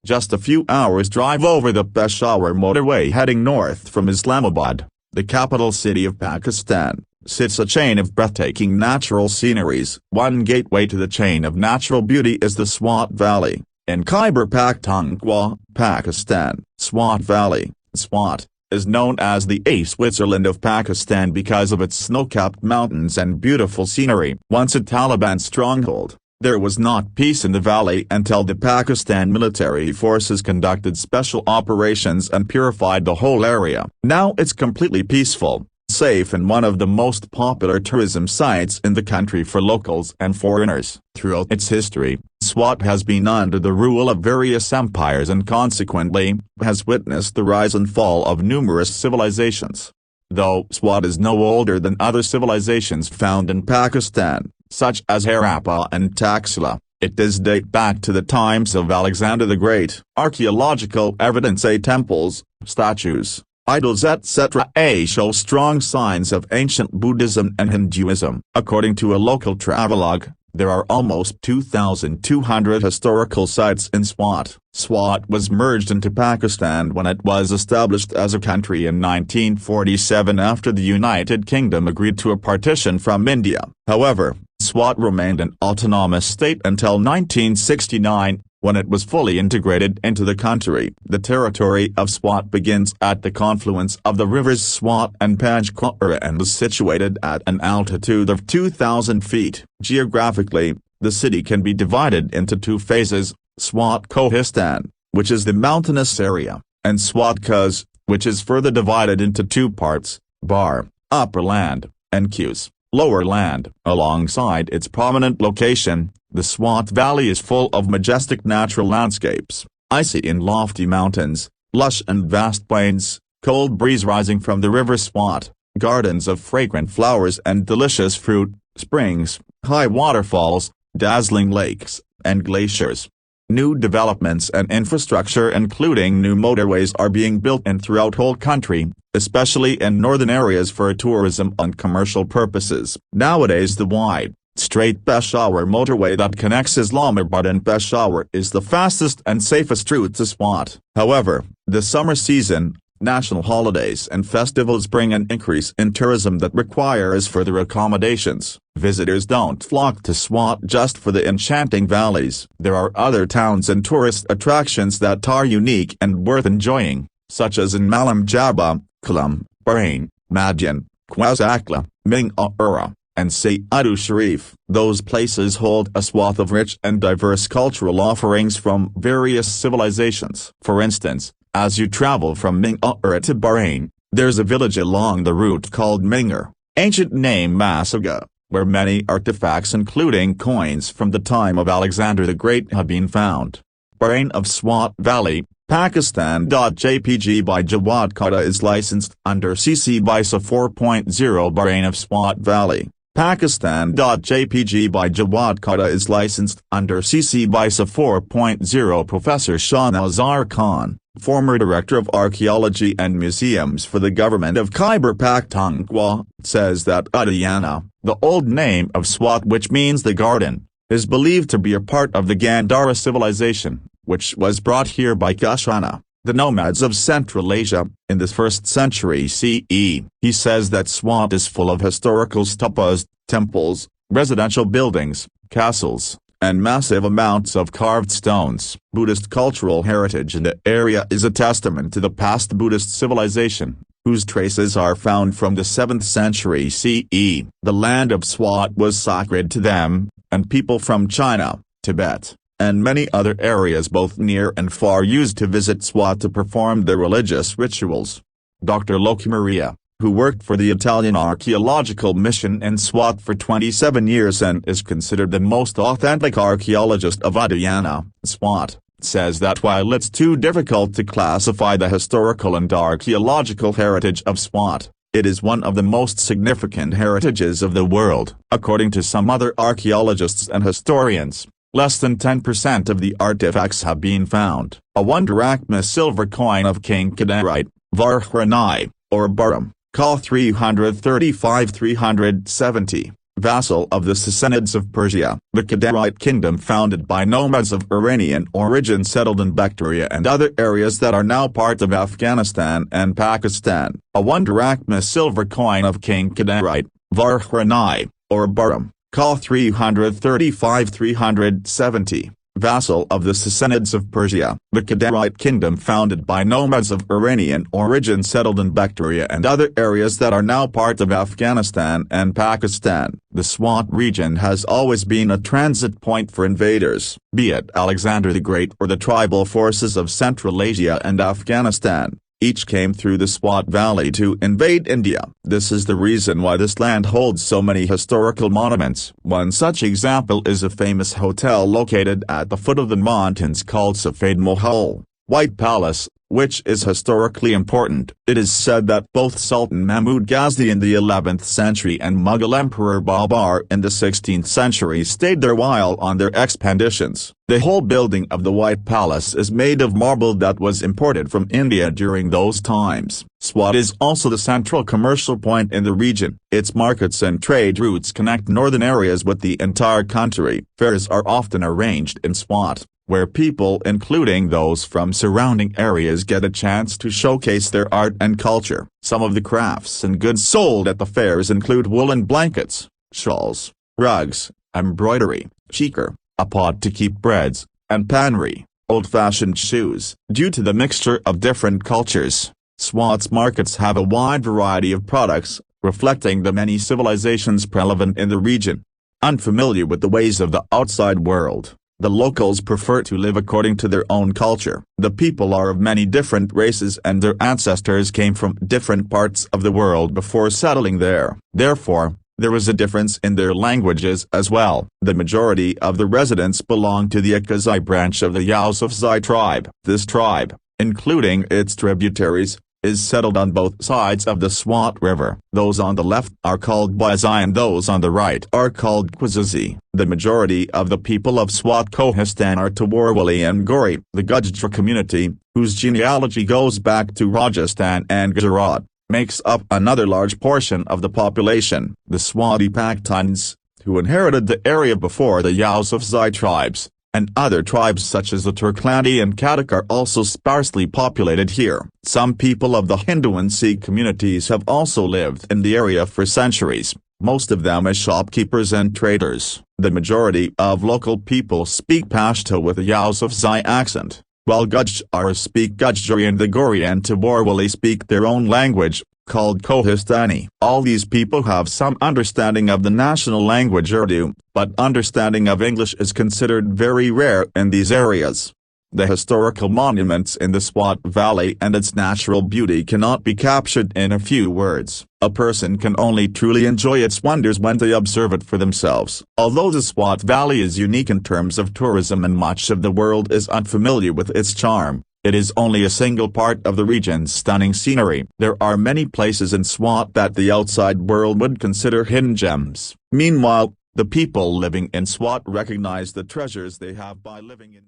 just a few hours' drive over the Peshawar motorway heading north from Islamabad, the capital city of Pakistan, sits a chain of breathtaking natural sceneries. One gateway to the chain of natural beauty is the Swat Valley, in Khyber Pakhtunkhwa, Pakistan. Swat Valley, Swat, is known as the Switzerland of Pakistan because of its snow-capped mountains and beautiful scenery. Once a Taliban stronghold, there was not peace in the valley until the Pakistan military forces conducted special operations and purified the whole area. Now it's completely peaceful, safe and one of the most popular tourism sites in the country for locals and foreigners. Throughout its history, Swat has been under the rule of various empires and consequently, has witnessed the rise and fall of numerous civilizations. Though Swat is no older than other civilizations found in Pakistan, such as Harappa and Taxila, it does date back to the times of Alexander the Great. Archaeological evidence, temples, statues, idols etc. show strong signs of ancient Buddhism and Hinduism. According to a local travelogue, there are almost 2,200 historical sites in Swat. Swat was merged into Pakistan when it was established as a country in 1947 after the United Kingdom agreed to a partition from India. However, Swat remained an autonomous state until 1969, when it was fully integrated into the country. The territory of Swat begins at the confluence of the rivers Swat and Panchkula and is situated at an altitude of 2,000 feet. Geographically, the city can be divided into two phases, Swat Kohistan, which is the mountainous area, and Swat Kuz, which is further divided into two parts, Bar, upper land, and Quz, lower land. Alongside its prominent location, the Swat Valley is full of majestic natural landscapes, icy and lofty mountains, lush and vast plains, cold breeze rising from the river Swat, gardens of fragrant flowers and delicious fruit, springs, high waterfalls, dazzling lakes, and glaciers. New developments and infrastructure including new motorways are being built in throughout whole country, especially in northern areas for tourism and commercial purposes. Nowadays the wide, straight Peshawar motorway that connects Islamabad and Peshawar is the fastest and safest route to Swat. However, the summer season, national holidays and festivals bring an increase in tourism that requires further accommodations. Visitors don't flock to Swat just for the enchanting valleys. There are other towns and tourist attractions that are unique and worth enjoying, such as in Malam Jaba, Kalam, Bahrain, Madian, Kwazakla, Mingara, and Sayyidu Sharif. Those places hold a swath of rich and diverse cultural offerings from various civilizations. For instance, as you travel from Mingara to Bahrain, there's a village along the route called Mingar, ancient name Masaga, where many artifacts including coins from the time of Alexander the Great have been found. Bahrain of Swat Valley, Pakistan. JPG by Jawad Khada is licensed under CC BISA 4.0. Bahrain of Swat Valley, Pakistan. JPG by Jawad Khada is licensed under CC BISA 4.0. Professor Shahnazar Khan, former Director of Archaeology and Museums for the government of Khyber Pakhtunkhwa, says that Uddiyana, the old name of Swat which means the garden, is believed to be a part of the Gandhara civilization, which was brought here by Kushana, the nomads of Central Asia, in the 1st century CE. He says that Swat is full of historical stupas, temples, residential buildings, castles, and massive amounts of carved stones. Buddhist cultural heritage in the area is a testament to the past Buddhist civilization, whose traces are found from the 7th century CE. The land of Swat was sacred to them, and people from China, Tibet, and many other areas both near and far used to visit Swat to perform their religious rituals. Dr. Loki Maria, who worked for the Italian archaeological mission in Swat for 27 years and is considered the most authentic archaeologist of Uddiyana, Swat, says that while it's too difficult to classify the historical and archaeological heritage of Swat, it is one of the most significant heritages of the world. According to some other archaeologists and historians, less than 10% of the artifacts have been found. A 1 drachma silver coin of King Kedarite, Varhranai, or Burram, Ka 335-370, vassal of the Sassanids of Persia. The Qadarite kingdom, founded by nomads of Iranian origin, settled in Bactria and other areas that are now part of Afghanistan and Pakistan. A 1 drachma silver coin of King Qadarite, Varhranai, or Bahram, Ca 335-370. Vassal of the Sassanids of Persia. The Qadarite kingdom, founded by nomads of Iranian origin, settled in Bactria and other areas that are now part of Afghanistan and Pakistan. The Swat region has always been a transit point for invaders, be it Alexander the Great or the tribal forces of Central Asia and Afghanistan. Each came through the Swat Valley to invade India. This is the reason why this land holds so many historical monuments. One such example is a famous hotel located at the foot of the mountains called Safed Mahal, White Palace, which is historically important. It is said that both Sultan Mahmud Ghazni in the 11th century and Mughal Emperor Babar in the 16th century stayed there while on their expeditions. The whole building of the White Palace is made of marble that was imported from India during those times. Swat is also the central commercial point in the region. Its markets and trade routes connect northern areas with the entire country. Fairs are often arranged in Swat, where people including those from surrounding areas get a chance to showcase their art and culture. Some of the crafts and goods sold at the fairs include woolen blankets, shawls, rugs, embroidery, chikur, a pot to keep breads, and panery, old-fashioned shoes. Due to the mixture of different cultures, Swat's markets have a wide variety of products, reflecting the many civilizations prevalent in the region. Unfamiliar with the ways of the outside world, the locals prefer to live according to their own culture. The people are of many different races and their ancestors came from different parts of the world before settling there. Therefore, there is a difference in their languages as well. The majority of the residents belong to the Akazai branch of the Yusufzai tribe. This tribe, including its tributaries, is settled on both sides of the Swat River. Those on the left are called Baizai and those on the right are called Kwazizi. The majority of the people of Swat Kohistan are Tawarwali and Gori. The Gujjar community, whose genealogy goes back to Rajasthan and Gujarat, makes up another large portion of the population. The Swati Paktans, who inherited the area before the Yusufzai tribes, and other tribes such as the Turklandi and Kadak are also sparsely populated here. Some people of the Hindu and Sikh communities have also lived in the area for centuries, most of them as shopkeepers and traders. The majority of local people speak Pashto with a Yusufzai accent, while Gujjars speak Gujjari and the Gori and Tawarwali speak their own language, called Kohistani. All these people have some understanding of the national language Urdu, but understanding of English is considered very rare in these areas. The historical monuments in the Swat Valley and its natural beauty cannot be captured in a few words. A person can only truly enjoy its wonders when they observe it for themselves. Although the Swat Valley is unique in terms of tourism and much of the world is unfamiliar with its charm, it is only a single part of the region's stunning scenery. There are many places in Swat that the outside world would consider hidden gems. Meanwhile, the people living in Swat recognize the treasures they have by living in